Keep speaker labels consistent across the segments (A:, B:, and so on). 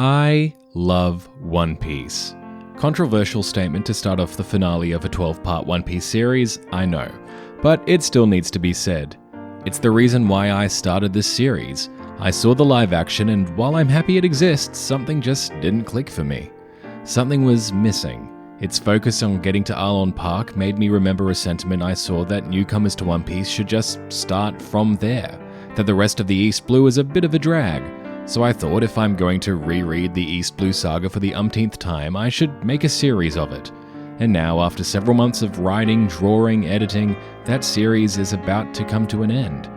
A: I love One Piece. Controversial statement to start off the finale of a 12-part One Piece series, I know, but it still needs to be said. It's the reason why I started this series. I saw the live action, and while I'm happy it exists, something just didn't click for me. Something was missing. Its focus on getting to Arlong Park made me remember a sentiment I saw that newcomers to One Piece should just start from there, that the rest of the East Blue is a bit of a drag. So I thought if I'm going to reread the East Blue Saga for the umpteenth time, I should make a series of it. And now, after several months of writing, drawing, editing, that series is about to come to an end.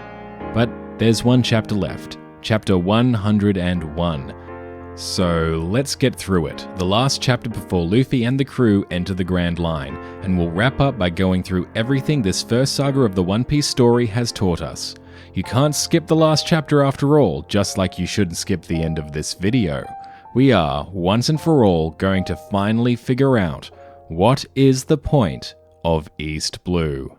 A: But there's one chapter left, chapter 101. So let's get through it, the last chapter before Luffy and the crew enter the Grand Line, and we'll wrap up by going through everything this first saga of the One Piece story has taught us. You can't skip the last chapter after all, just like you shouldn't skip the end of this video. We are, once and for all, going to finally figure out what is the point of East Blue.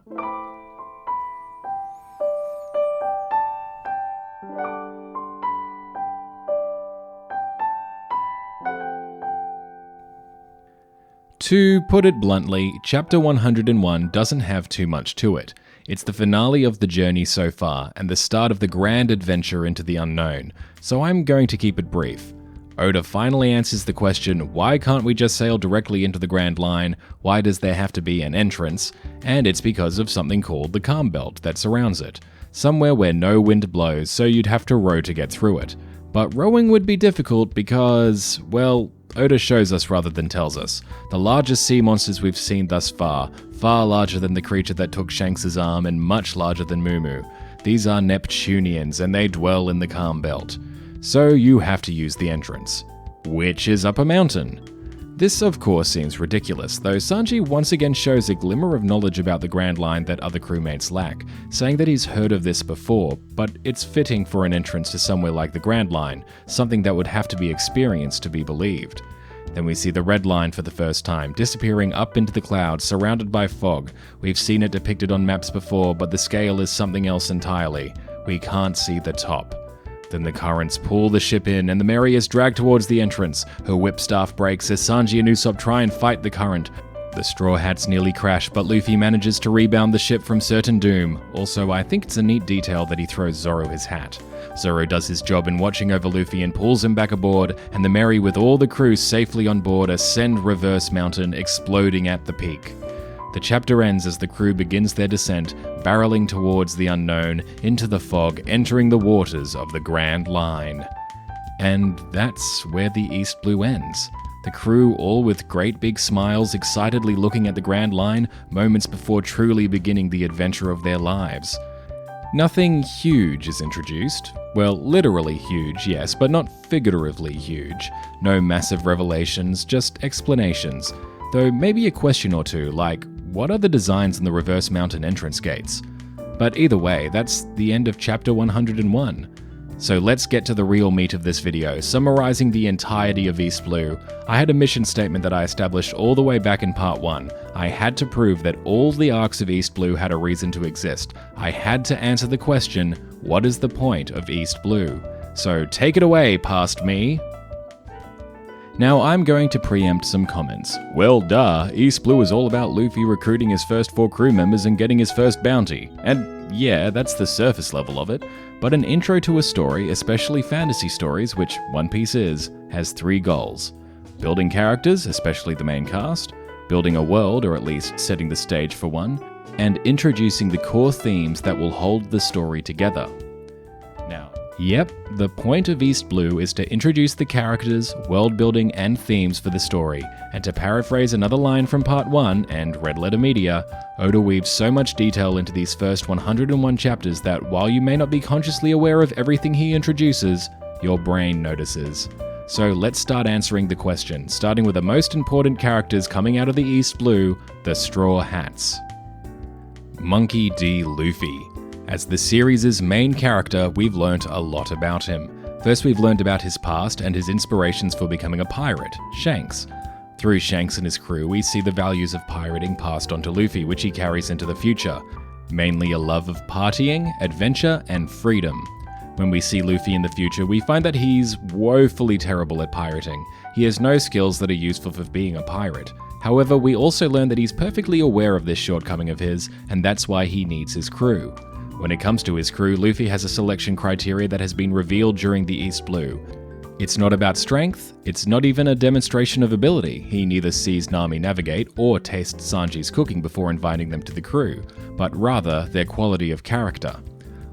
A: To put it bluntly, Chapter 101 doesn't have too much to it. It's the finale of the journey so far, and the start of the grand adventure into the unknown, so I'm going to keep it brief. Oda finally answers the question, why can't we just sail directly into the Grand Line, why does there have to be an entrance, and it's because of something called the calm belt that surrounds it, somewhere where no wind blows, so you'd have to row to get through it. But rowing would be difficult because, well, Oda shows us rather than tells us. The largest sea monsters we've seen thus far, far larger than the creature that took Shanks' arm and much larger than Mumu. These are Neptunians and they dwell in the calm belt. So you have to use the entrance, which is up a mountain. This of course seems ridiculous, though Sanji once again shows a glimmer of knowledge about the Grand Line that other crewmates lack, saying that he's heard of this before, but it's fitting for an entrance to somewhere like the Grand Line, something that would have to be experienced to be believed. Then we see the Red Line for the first time, disappearing up into the clouds, surrounded by fog. We've seen it depicted on maps before, but the scale is something else entirely. We can't see the top. Then the currents pull the ship in, and the Mary is dragged towards the entrance. Her whipstaff breaks as Sanji and Usopp try and fight the current. The Straw Hats nearly crash, but Luffy manages to rebound the ship from certain doom. Also, I think it's a neat detail that he throws Zoro his hat. Zoro does his job in watching over Luffy and pulls him back aboard, and the Mary with all the crew safely on board ascend Reverse Mountain, exploding at the peak. The chapter ends as the crew begins their descent, barreling towards the unknown, into the fog, entering the waters of the Grand Line. And that's where the East Blue ends. The crew, all with great big smiles, excitedly looking at the Grand Line, moments before truly beginning the adventure of their lives. Nothing huge is introduced. Well, literally huge, yes, but not figuratively huge. No massive revelations, just explanations. Though maybe a question or two, like, what are the designs in the Reverse Mountain entrance gates? But either way, that's the end of Chapter 101. So let's get to the real meat of this video, summarizing the entirety of East Blue. I had a mission statement that I established all the way back in Part 1. I had to prove that all the arcs of East Blue had a reason to exist. I had to answer the question, what is the point of East Blue? So take it away, past me. Now I'm going to preempt some comments. Well duh, East Blue is all about Luffy recruiting his first 4 crew members and getting his first bounty. And yeah, that's the surface level of it. But an intro to a story, especially fantasy stories, which One Piece is, has 3 goals. Building characters, especially the main cast, building a world, or at least setting the stage for one, and introducing the core themes that will hold the story together. Now, yep, the point of East Blue is to introduce the characters, world building, and themes for the story, and to paraphrase another line from Part 1 and Red Letter Media, Oda weaves so much detail into these first 101 chapters that while you may not be consciously aware of everything he introduces, your brain notices. So let's start answering the question, starting with the most important characters coming out of the East Blue, the Straw Hats. Monkey D. Luffy. As the series' main character, we've learnt a lot about him. First, we've learned about his past and his inspirations for becoming a pirate, Shanks. Through Shanks and his crew, we see the values of pirating passed on to Luffy, which he carries into the future. Mainly a love of partying, adventure, and freedom. When we see Luffy in the future, we find that he's woefully terrible at pirating. He has no skills that are useful for being a pirate. However, we also learn that he's perfectly aware of this shortcoming of his, and that's why he needs his crew. When it comes to his crew, Luffy has a selection criteria that has been revealed during the East Blue. It's not about strength, it's not even a demonstration of ability. He neither sees Nami navigate or tastes Sanji's cooking before inviting them to the crew, but rather their quality of character.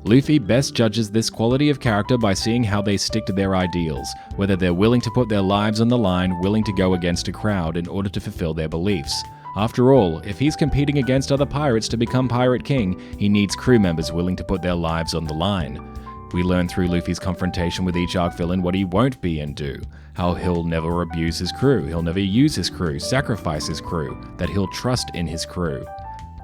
A: Luffy best judges this quality of character by seeing how they stick to their ideals, whether they're willing to put their lives on the line, willing to go against a crowd in order to fulfill their beliefs. After all, if he's competing against other pirates to become Pirate King, he needs crew members willing to put their lives on the line. We learn through Luffy's confrontation with each arc villain what he won't be and do, how he'll never abuse his crew, he'll never use his crew, sacrifice his crew, that he'll trust in his crew.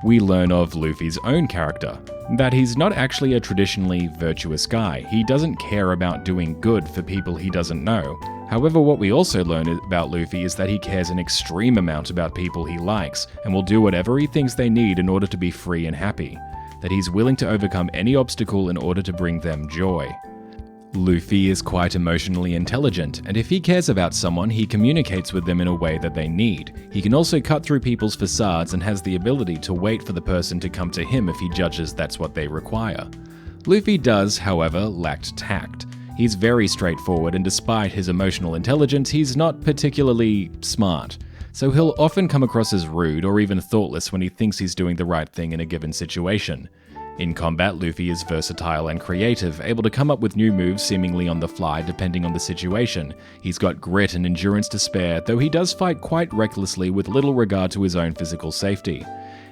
A: We learn of Luffy's own character, that he's not actually a traditionally virtuous guy. He doesn't care about doing good for people he doesn't know. However, what we also learn about Luffy is that he cares an extreme amount about people he likes, and will do whatever he thinks they need in order to be free and happy. That he's willing to overcome any obstacle in order to bring them joy. Luffy is quite emotionally intelligent, and if he cares about someone, he communicates with them in a way that they need. He can also cut through people's facades and has the ability to wait for the person to come to him if he judges that's what they require. Luffy does, however, lack tact. He's very straightforward, and despite his emotional intelligence, he's not particularly smart. So he'll often come across as rude or even thoughtless when he thinks he's doing the right thing in a given situation. In combat, Luffy is versatile and creative, able to come up with new moves seemingly on the fly depending on the situation. He's got grit and endurance to spare, though he does fight quite recklessly with little regard to his own physical safety.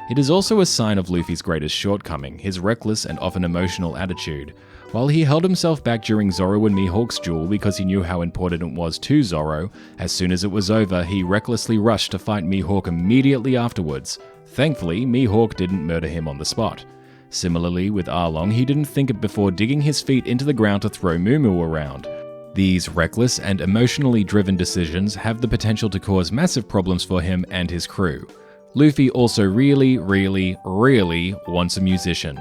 A: It is also a sign of Luffy's greatest shortcoming, his reckless and often emotional attitude. While he held himself back during Zoro and Mihawk's duel because he knew how important it was to Zoro, as soon as it was over, he recklessly rushed to fight Mihawk immediately afterwards. Thankfully, Mihawk didn't murder him on the spot. Similarly, with Arlong, he didn't think it before digging his feet into the ground to throw Mumu around. These reckless and emotionally driven decisions have the potential to cause massive problems for him and his crew. Luffy also really wants a musician.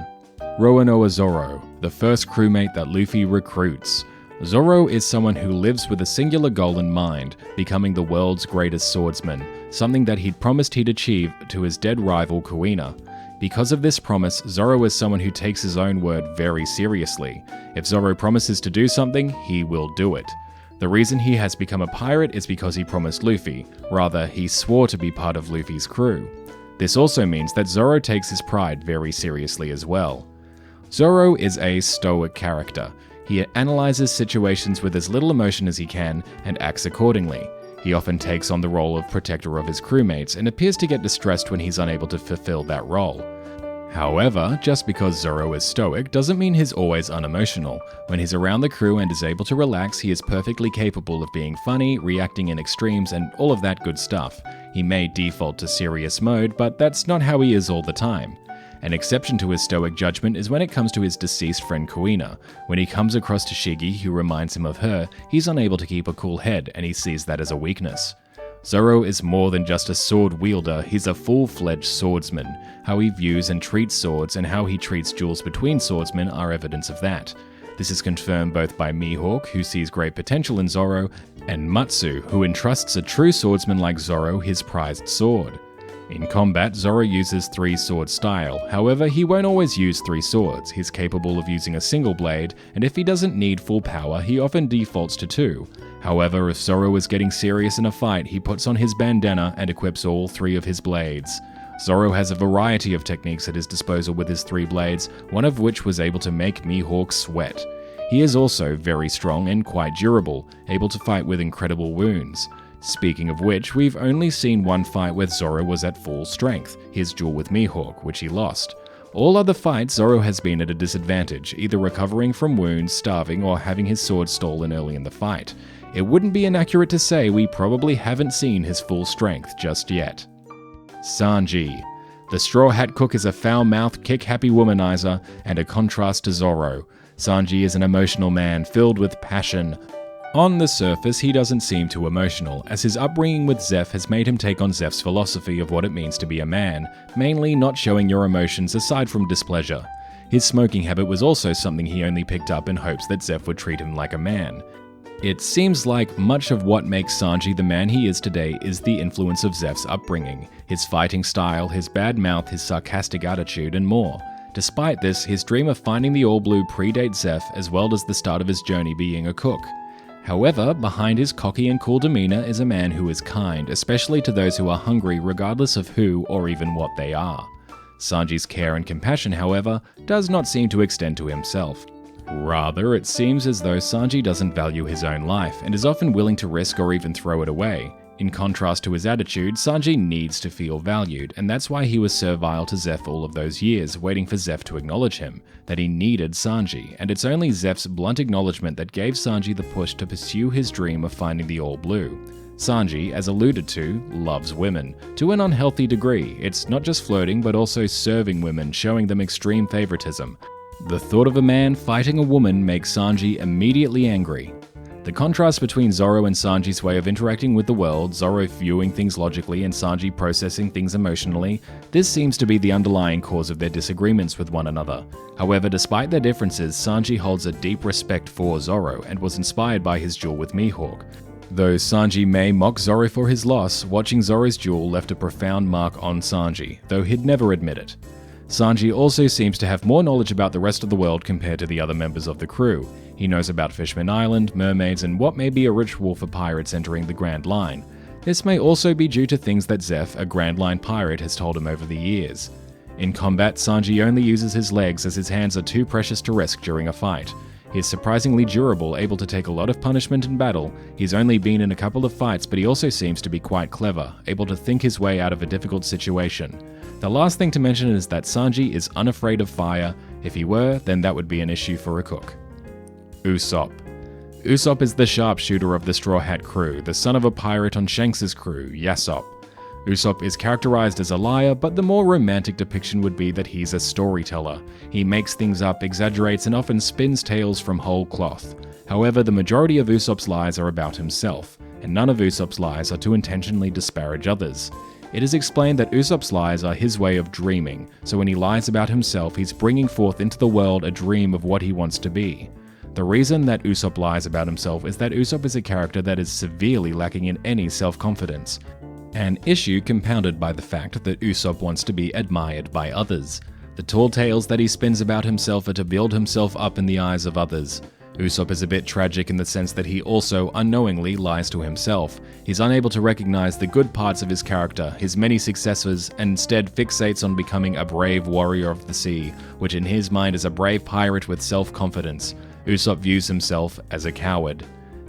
A: Roronoa Zoro, the first crewmate that Luffy recruits. Zoro is someone who lives with a singular goal in mind, becoming the world's greatest swordsman, something that he'd promised he'd achieve to his dead rival Kuina. Because of this promise, Zoro is someone who takes his own word very seriously. If Zoro promises to do something, he will do it. The reason he has become a pirate is because he promised Luffy. Rather, he swore to be part of Luffy's crew. This also means that Zoro takes his pride very seriously as well. Zoro is a stoic character. He analyzes situations with as little emotion as he can and acts accordingly. He often takes on the role of protector of his crewmates and appears to get distressed when he's unable to fulfill that role. However, just because Zoro is stoic doesn't mean he's always unemotional. When he's around the crew and is able to relax, he is perfectly capable of being funny, reacting in extremes, and all of that good stuff. He may default to serious mode, but that's not how he is all the time. An exception to his stoic judgment is when it comes to his deceased friend Kuina. When he comes across Tashigi, who reminds him of her, he's unable to keep a cool head, and he sees that as a weakness. Zoro is more than just a sword wielder, he's a full-fledged swordsman. How he views and treats swords and how he treats duels between swordsmen are evidence of that. This is confirmed both by Mihawk, who sees great potential in Zoro, and Matsu, who entrusts a true swordsman like Zoro his prized sword. In combat, Zoro uses 3-sword style, however he won't always use 3 swords, he's capable of using a single blade, and if he doesn't need full power, he often defaults to 2. However, if Zoro is getting serious in a fight, he puts on his bandana and equips all 3 of his blades. Zoro has a variety of techniques at his disposal with his 3 blades, one of which was able to make Mihawk sweat. He is also very strong and quite durable, able to fight with incredible wounds. Speaking of which, we've only seen one fight where Zoro was at full strength, his duel with Mihawk, which he lost. All other fights, Zoro has been at a disadvantage, either recovering from wounds, starving, or having his sword stolen early in the fight. It wouldn't be inaccurate to say we probably haven't seen his full strength just yet. Sanji. The Straw Hat Cook is a foul-mouthed, kick-happy womanizer, and a contrast to Zoro. Sanji is an emotional man, filled with passion. On the surface, he doesn't seem too emotional, as his upbringing with Zeph has made him take on Zeph's philosophy of what it means to be a man, mainly not showing your emotions aside from displeasure. His smoking habit was also something he only picked up in hopes that Zeph would treat him like a man. It seems like much of what makes Sanji the man he is today is the influence of Zeph's upbringing, his fighting style, his bad mouth, his sarcastic attitude, and more. Despite this, his dream of finding the All Blue predates Zeph as well as the start of his journey being a cook. However, behind his cocky and cool demeanor is a man who is kind, especially to those who are hungry regardless of who or even what they are. Sanji's care and compassion, however, does not seem to extend to himself. Rather, it seems as though Sanji doesn't value his own life and is often willing to risk or even throw it away. In contrast to his attitude, Sanji needs to feel valued, and that's why he was servile to Zeph all of those years, waiting for Zeph to acknowledge him, that he needed Sanji, and it's only Zeph's blunt acknowledgement that gave Sanji the push to pursue his dream of finding the All Blue. Sanji, as alluded to, loves women. To an unhealthy degree, it's not just flirting but also serving women, showing them extreme favoritism. The thought of a man fighting a woman makes Sanji immediately angry. The contrast between Zoro and Sanji's way of interacting with the world, Zoro viewing things logically and Sanji processing things emotionally, this seems to be the underlying cause of their disagreements with one another. However, despite their differences, Sanji holds a deep respect for Zoro and was inspired by his duel with Mihawk. Though Sanji may mock Zoro for his loss, watching Zoro's duel left a profound mark on Sanji, though he'd never admit it. Sanji also seems to have more knowledge about the rest of the world compared to the other members of the crew. He knows about Fishman Island, mermaids, and what may be a ritual for pirates entering the Grand Line. This may also be due to things that Zeph, a Grand Line pirate, has told him over the years. In combat, Sanji only uses his legs as his hands are too precious to risk during a fight. He is surprisingly durable, able to take a lot of punishment in battle. He's only been in a couple of fights, but he also seems to be quite clever, able to think his way out of a difficult situation. The last thing to mention is that Sanji is unafraid of fire. If he were, then that would be an issue for a cook. Usopp. Usopp is the sharpshooter of the Straw Hat crew, the son of a pirate on Shanks's crew, Yasopp. Usopp is characterized as a liar, but the more romantic depiction would be that he's a storyteller. He makes things up, exaggerates, and often spins tales from whole cloth. However, the majority of Usopp's lies are about himself, and none of Usopp's lies are to intentionally disparage others. It is explained that Usopp's lies are his way of dreaming, so when he lies about himself, he's bringing forth into the world a dream of what he wants to be. The reason that Usopp lies about himself is that Usopp is a character that is severely lacking in any self-confidence, an issue compounded by the fact that Usopp wants to be admired by others. The tall tales that he spins about himself are to build himself up in the eyes of others. Usopp is a bit tragic in the sense that he also unknowingly lies to himself. He's unable to recognize the good parts of his character, his many successes, and instead fixates on becoming a brave warrior of the sea, which in his mind is a brave pirate with self-confidence. Usopp views himself as a coward.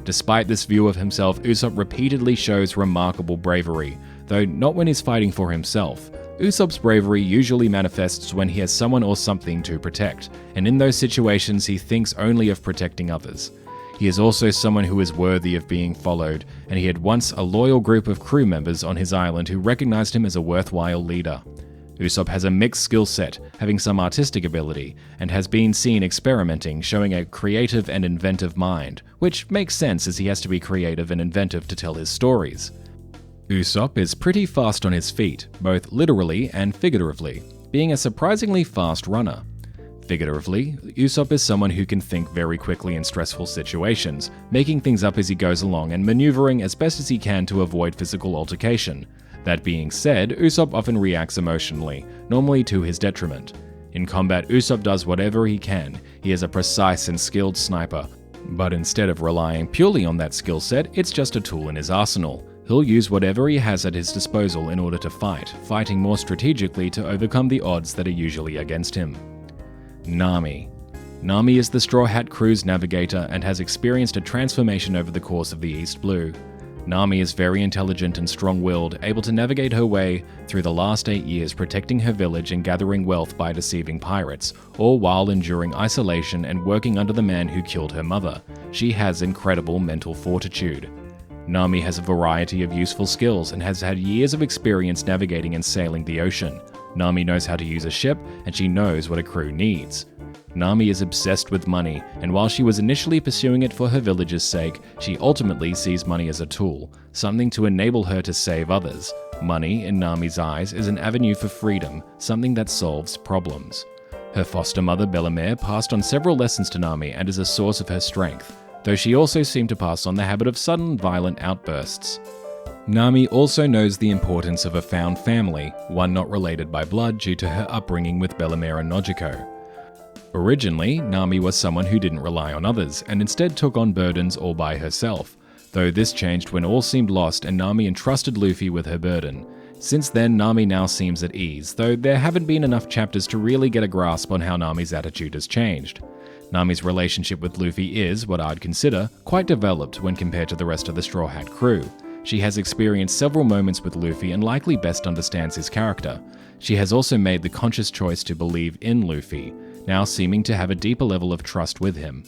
A: Despite this view of himself, Usopp repeatedly shows remarkable bravery, though not when he's fighting for himself. Usopp's bravery usually manifests when he has someone or something to protect, and in those situations he thinks only of protecting others. He is also someone who is worthy of being followed, and he had once a loyal group of crew members on his island who recognized him as a worthwhile leader. Usopp has a mixed skill set, having some artistic ability, and has been seen experimenting, showing a creative and inventive mind, which makes sense as he has to be creative and inventive to tell his stories. Usopp is pretty fast on his feet, both literally and figuratively, being a surprisingly fast runner. Figuratively, Usopp is someone who can think very quickly in stressful situations, making things up as he goes along and maneuvering as best as he can to avoid physical altercation. That being said, Usopp often reacts emotionally, normally to his detriment. In combat, Usopp does whatever he can. He is a precise and skilled sniper, but instead of relying purely on that skill set, it's just a tool in his arsenal. He'll use whatever he has at his disposal in order to fight, fighting more strategically to overcome the odds that are usually against him. Nami. Nami is the Straw Hat crew's navigator and has experienced a transformation over the course of the East Blue. Nami is very intelligent and strong-willed, able to navigate her way through the last 8 years, protecting her village and gathering wealth by deceiving pirates, all while enduring isolation and working under the man who killed her mother. She has incredible mental fortitude. Nami has a variety of useful skills and has had years of experience navigating and sailing the ocean. Nami knows how to use a ship, and she knows what a crew needs. Nami is obsessed with money, and while she was initially pursuing it for her village's sake, she ultimately sees money as a tool, something to enable her to save others. Money, in Nami's eyes, is an avenue for freedom, something that solves problems. Her foster mother Bellemere passed on several lessons to Nami and is a source of her strength, though she also seemed to pass on the habit of sudden violent outbursts. Nami also knows the importance of a found family, one not related by blood due to her upbringing with Bellemere and Nojiko. Originally, Nami was someone who didn't rely on others and instead took on burdens all by herself, though this changed when all seemed lost and Nami entrusted Luffy with her burden. Since then, Nami now seems at ease, though there haven't been enough chapters to really get a grasp on how Nami's attitude has changed. Nami's relationship with Luffy is, what I'd consider, quite developed when compared to the rest of the Straw Hat crew. She has experienced several moments with Luffy and likely best understands his character. She has also made the conscious choice to believe in Luffy, now seeming to have a deeper level of trust with him.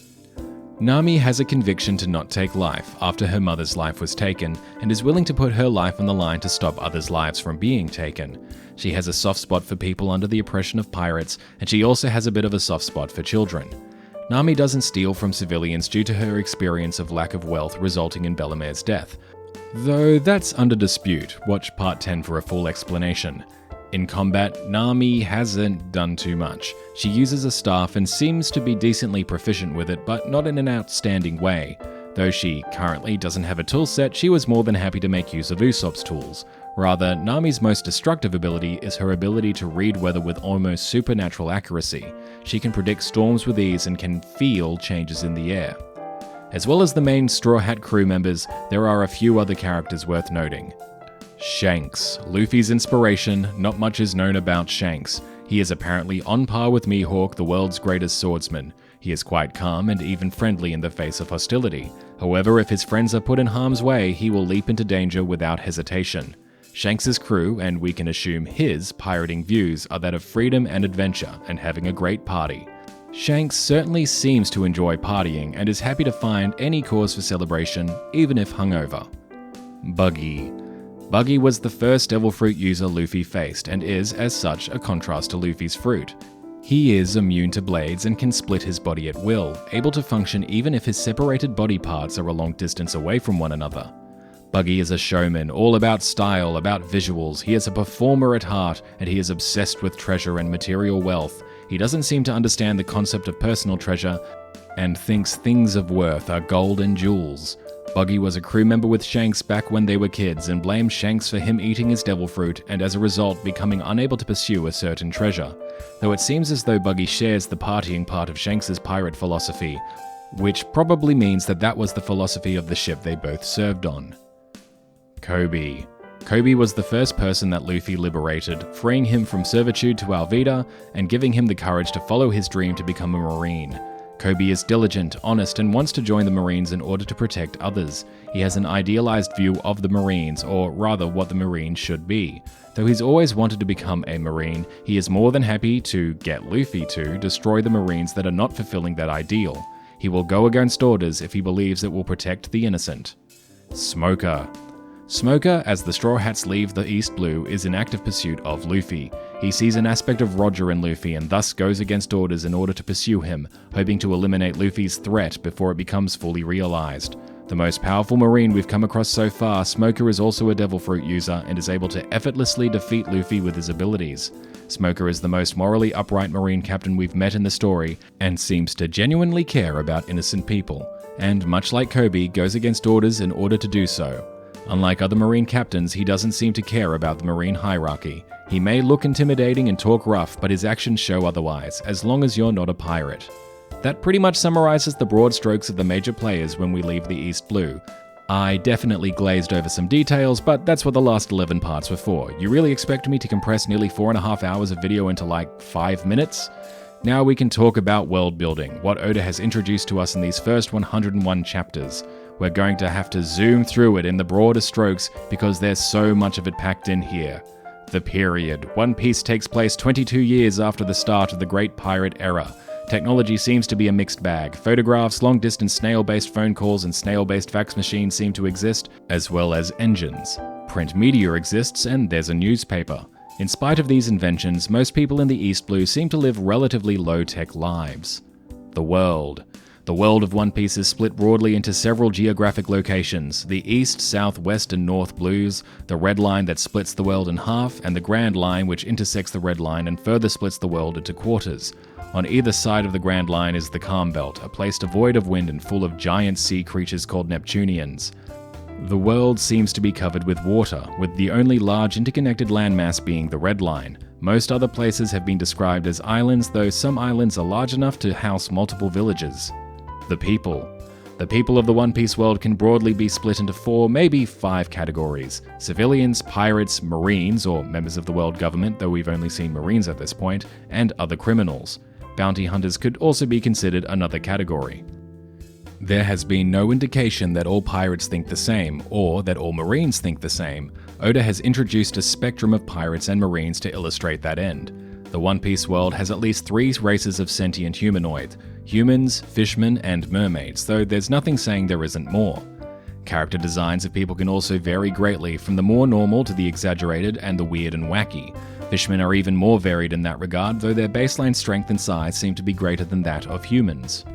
A: Nami has a conviction to not take life after her mother's life was taken, and is willing to put her life on the line to stop others' lives from being taken. She has a soft spot for people under the oppression of pirates, and she also has a bit of a soft spot for children. Nami doesn't steal from civilians due to her experience of lack of wealth resulting in Bellemere's death. Though that's under dispute, watch part 10 for a full explanation. In combat, Nami hasn't done too much. She uses a staff and seems to be decently proficient with it, but not in an outstanding way. Though she currently doesn't have a tool set, she was more than happy to make use of Usopp's tools. Rather, Nami's most destructive ability is her ability to read weather with almost supernatural accuracy. She can predict storms with ease and can feel changes in the air. As well as the main Straw Hat crew members, there are a few other characters worth noting. Shanks, Luffy's inspiration. Not much is known about Shanks. He is apparently on par with Mihawk, the world's greatest swordsman. He is quite calm and even friendly in the face of hostility. However, if his friends are put in harm's way, he will leap into danger without hesitation. Shanks' crew, and we can assume his, pirating views are that of freedom and adventure, and having a great party. Shanks certainly seems to enjoy partying and is happy to find any cause for celebration, even if hungover. Buggy. Buggy was the first Devil Fruit user Luffy faced, and is, as such, a contrast to Luffy's fruit. He is immune to blades and can split his body at will, able to function even if his separated body parts are a long distance away from one another. Buggy is a showman, all about style, about visuals. He is a performer at heart, and he is obsessed with treasure and material wealth. He doesn't seem to understand the concept of personal treasure, and thinks things of worth are gold and jewels. Buggy was a crew member with Shanks back when they were kids, and blamed Shanks for him eating his devil fruit, and as a result becoming unable to pursue a certain treasure. Though it seems as though Buggy shares the partying part of Shanks' pirate philosophy, which probably means that that was the philosophy of the ship they both served on. Kobe. Kobe was the first person that Luffy liberated, freeing him from servitude to Alvida and giving him the courage to follow his dream to become a Marine. Kobe is diligent, honest, and wants to join the Marines in order to protect others. He has an idealized view of the Marines, or rather what the Marines should be. Though he's always wanted to become a Marine, he is more than happy to get Luffy to destroy the Marines that are not fulfilling that ideal. He will go against orders if he believes it will protect the innocent. Smoker. Smoker, as the Straw Hats leave the East Blue, is in active pursuit of Luffy. He sees an aspect of Roger in Luffy and thus goes against orders in order to pursue him, hoping to eliminate Luffy's threat before it becomes fully realized. The most powerful Marine we've come across so far, Smoker is also a Devil Fruit user and is able to effortlessly defeat Luffy with his abilities. Smoker is the most morally upright Marine captain we've met in the story, and seems to genuinely care about innocent people, and much like Kobe, goes against orders in order to do so. Unlike other Marine captains, he doesn't seem to care about the Marine hierarchy. He may look intimidating and talk rough, but his actions show otherwise, as long as you're not a pirate. That pretty much summarizes the broad strokes of the major players when we leave the East Blue. I definitely glazed over some details, but that's what the last 11 parts were for. You really expect me to compress nearly 4.5 hours of video into like 5 minutes? Now we can talk about world building, what Oda has introduced to us in these first 101 chapters. We're going to have to zoom through it in the broader strokes because there's so much of it packed in here. The period. One Piece takes place 22 years after the start of the Great Pirate Era. Technology seems to be a mixed bag. Photographs, long-distance snail-based phone calls, and snail-based fax machines seem to exist, as well as engines. Print media exists, and there's a newspaper. In spite of these inventions, most people in the East Blue seem to live relatively low-tech lives. The world. The world of One Piece is split broadly into several geographic locations: the East, South, West, and North Blues, the Red Line that splits the world in half, and the Grand Line which intersects the Red Line and further splits the world into quarters. On either side of the Grand Line is the Calm Belt, a place devoid of wind and full of giant sea creatures called Neptunians. The world seems to be covered with water, with the only large interconnected landmass being the Red Line. Most other places have been described as islands, though some islands are large enough to house multiple villages. The people. The people of the One Piece world can broadly be split into 4, maybe 5 categories. Civilians, pirates, marines, or members of the world government, though we've only seen marines at this point, and other criminals. Bounty hunters could also be considered another category. There has been no indication that all pirates think the same, or that all marines think the same. Oda has introduced a spectrum of pirates and marines to illustrate that end. The One Piece world has at least 3 races of sentient humanoid: humans, fishmen, and mermaids, though there's nothing saying there isn't more. Character designs of people can also vary greatly, from the more normal to the exaggerated and the weird and wacky. Fishmen are even more varied in that regard, though their baseline strength and size seem to be greater than that of humans.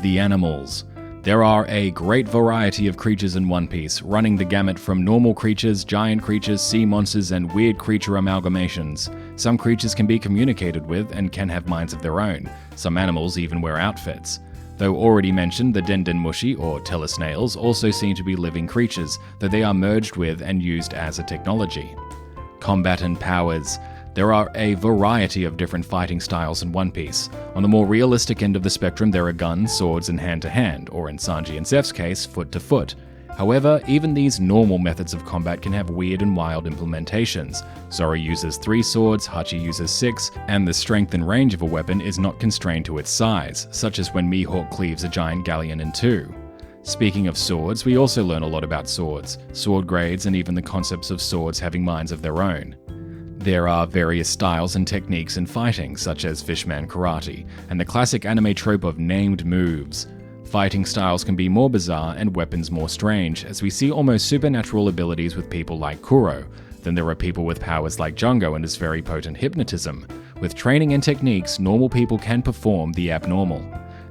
A: The animals. There are a great variety of creatures in One Piece, running the gamut from normal creatures, giant creatures, sea monsters, and weird creature amalgamations. Some creatures can be communicated with and can have minds of their own. Some animals even wear outfits. Though already mentioned, the Dendenmushi, or telesnails, also seem to be living creatures, though they are merged with and used as a technology. Combat and powers. There are a variety of different fighting styles in One Piece. On the more realistic end of the spectrum, there are guns, swords, and hand-to-hand, or in Sanji and Zeph's case, foot-to-foot. However, even these normal methods of combat can have weird and wild implementations. Zoro uses 3 swords, Hachi uses 6, and the strength and range of a weapon is not constrained to its size, such as when Mihawk cleaves a giant galleon in 2. Speaking of swords, we also learn a lot about swords, sword grades, and even the concepts of swords having minds of their own. There are various styles and techniques in fighting, such as Fishman Karate, and the classic anime trope of named moves. Fighting styles can be more bizarre and weapons more strange, as we see almost supernatural abilities with people like Kuro. Then there are people with powers like Jungo and his very potent hypnotism. With training and techniques, normal people can perform the abnormal.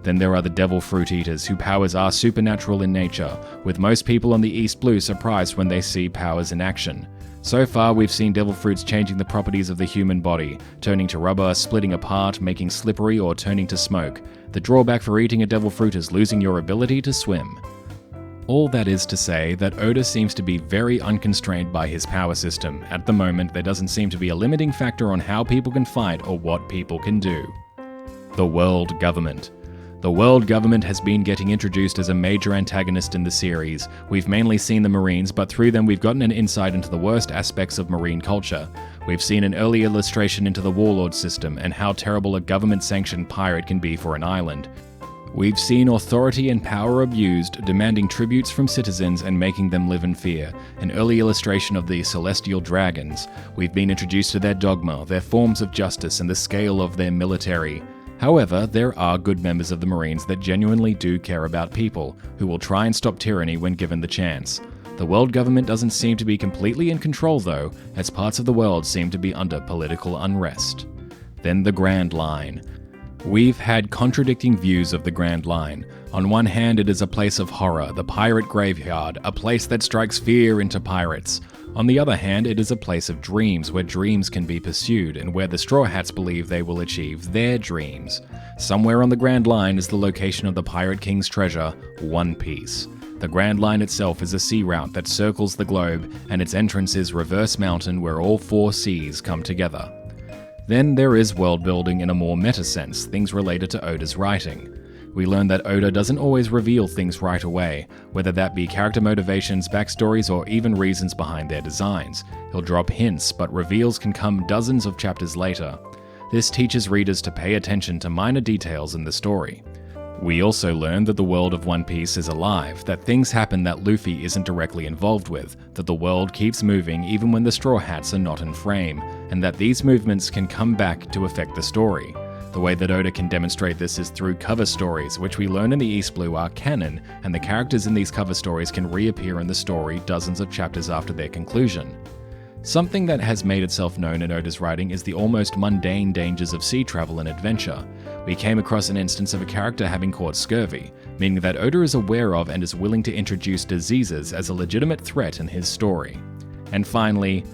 A: Then there are the Devil Fruit Eaters, whose powers are supernatural in nature, with most people on the East Blue surprised when they see powers in action. So far, we've seen devil fruits changing the properties of the human body, turning to rubber, splitting apart, making slippery, or turning to smoke. The drawback for eating a devil fruit is losing your ability to swim. All that is to say that Oda seems to be very unconstrained by his power system. At the moment, there doesn't seem to be a limiting factor on how people can fight or what people can do. The World Government. The world government has been getting introduced as a major antagonist in the series. We've mainly seen the Marines, but through them we've gotten an insight into the worst aspects of Marine culture. We've seen an early illustration into the warlord system and how terrible a government-sanctioned pirate can be for an island. We've seen authority and power abused, demanding tributes from citizens and making them live in fear. An early illustration of the celestial dragons. We've been introduced to their dogma, their forms of justice, and the scale of their military. However, there are good members of the Marines that genuinely do care about people, who will try and stop tyranny when given the chance. The world government doesn't seem to be completely in control though, as parts of the world seem to be under political unrest. Then the Grand Line. We've had contradicting views of the Grand Line. On one hand, it is a place of horror, the pirate graveyard, a place that strikes fear into pirates. On the other hand, it is a place of dreams, where dreams can be pursued, and where the Straw Hats believe they will achieve their dreams. Somewhere on the Grand Line is the location of the Pirate King's treasure, One Piece. The Grand Line itself is a sea route that circles the globe, and its entrance is Reverse Mountain, where all 4 seas come together. Then there is world building in a more meta sense, things related to Oda's writing. We learn that Oda doesn't always reveal things right away, whether that be character motivations, backstories, or even reasons behind their designs. He'll drop hints, but reveals can come dozens of chapters later. This teaches readers to pay attention to minor details in the story. We also learn that the world of One Piece is alive, that things happen that Luffy isn't directly involved with, that the world keeps moving even when the Straw Hats are not in frame, and that these movements can come back to affect the story. The way that Oda can demonstrate this is through cover stories, which we learn in the East Blue are canon, and the characters in these cover stories can reappear in the story dozens of chapters after their conclusion. Something that has made itself known in Oda's writing is the almost mundane dangers of sea travel and adventure. We came across an instance of a character having caught scurvy, meaning that Oda is aware of and is willing to introduce diseases as a legitimate threat in his story. And finally,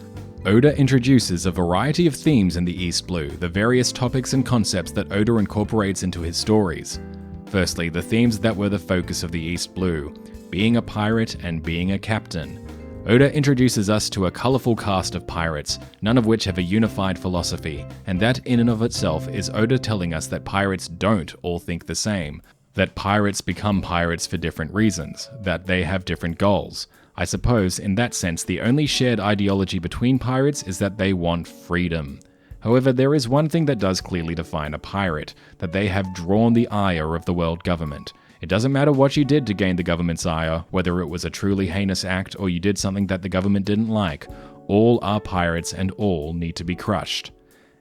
A: Oda introduces a variety of themes in the East Blue, the various topics and concepts that Oda incorporates into his stories. Firstly, the themes that were the focus of the East Blue, being a pirate and being a captain. Oda introduces us to a colourful cast of pirates, none of which have a unified philosophy, and that in and of itself is Oda telling us that pirates don't all think the same, that pirates become pirates for different reasons, that they have different goals. I suppose, in that sense, the only shared ideology between pirates is that they want freedom. However, there is one thing that does clearly define a pirate, that they have drawn the ire of the world government. It doesn't matter what you did to gain the government's ire, whether it was a truly heinous act or you did something that the government didn't like. All are pirates and all need to be crushed.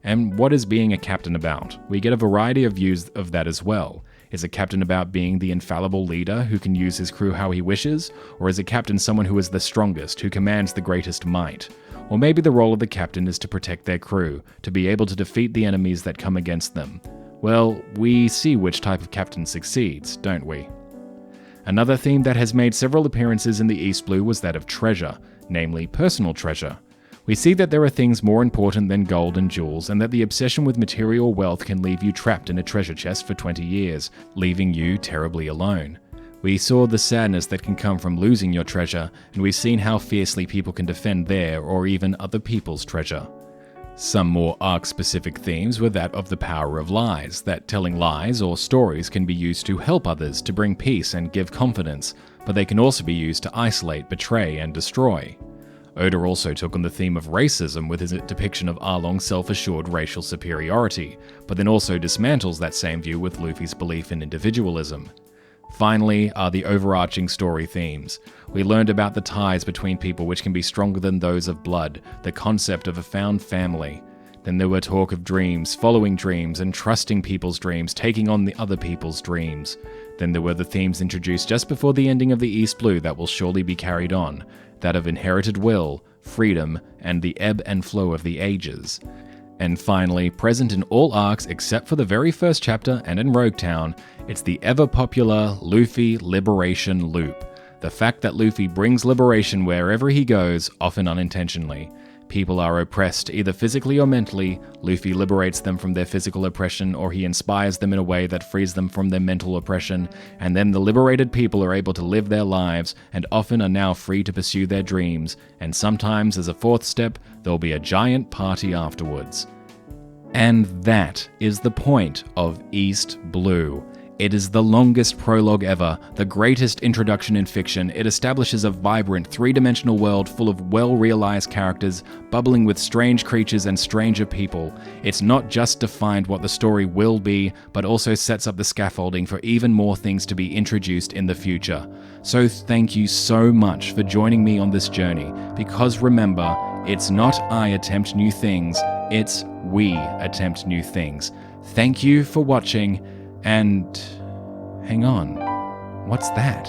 A: And what is being a captain about? We get a variety of views of that as well. Is a captain about being the infallible leader who can use his crew how he wishes? Or is a captain someone who is the strongest, who commands the greatest might? Or maybe the role of the captain is to protect their crew, to be able to defeat the enemies that come against them. Well, we see which type of captain succeeds, don't we? Another theme that has made several appearances in the East Blue was that of treasure, namely personal treasure. We see that there are things more important than gold and jewels, and that the obsession with material wealth can leave you trapped in a treasure chest for 20 years, leaving you terribly alone. We saw the sadness that can come from losing your treasure, and we've seen how fiercely people can defend their or even other people's treasure. Some more arc-specific themes were that of the power of lies, that telling lies or stories can be used to help others, to bring peace and give confidence, but they can also be used to isolate, betray, and destroy. Oda also took on the theme of racism with his depiction of Arlong's self-assured racial superiority, but then also dismantles that same view with Luffy's belief in individualism. Finally are the overarching story themes. We learned about the ties between people which can be stronger than those of blood, the concept of a found family. Then there were talk of dreams, following dreams, and trusting people's dreams, taking on the other people's dreams. Then there were the themes introduced just before the ending of the East Blue that will surely be carried on, that of inherited will, freedom, and the ebb and flow of the ages. And finally, present in all arcs except for the very first chapter and in Rogue Town, it's the ever-popular Luffy liberation loop. The fact that Luffy brings liberation wherever he goes, often unintentionally. People are oppressed, either physically or mentally. Luffy liberates them from their physical oppression, or he inspires them in a way that frees them from their mental oppression, and then the liberated people are able to live their lives, and often are now free to pursue their dreams, and sometimes, as a fourth step, there'll be a giant party afterwards. And that is the point of East Blue. It is the longest prologue ever, the greatest introduction in fiction. It establishes a vibrant, three-dimensional world full of well-realized characters, bubbling with strange creatures and stranger people. It's not just defined what the story will be, but also sets up the scaffolding for even more things to be introduced in the future. So thank you so much for joining me on this journey, because remember, it's not I attempt new things, it's we attempt new things. Thank you for watching. And hang on, what's that?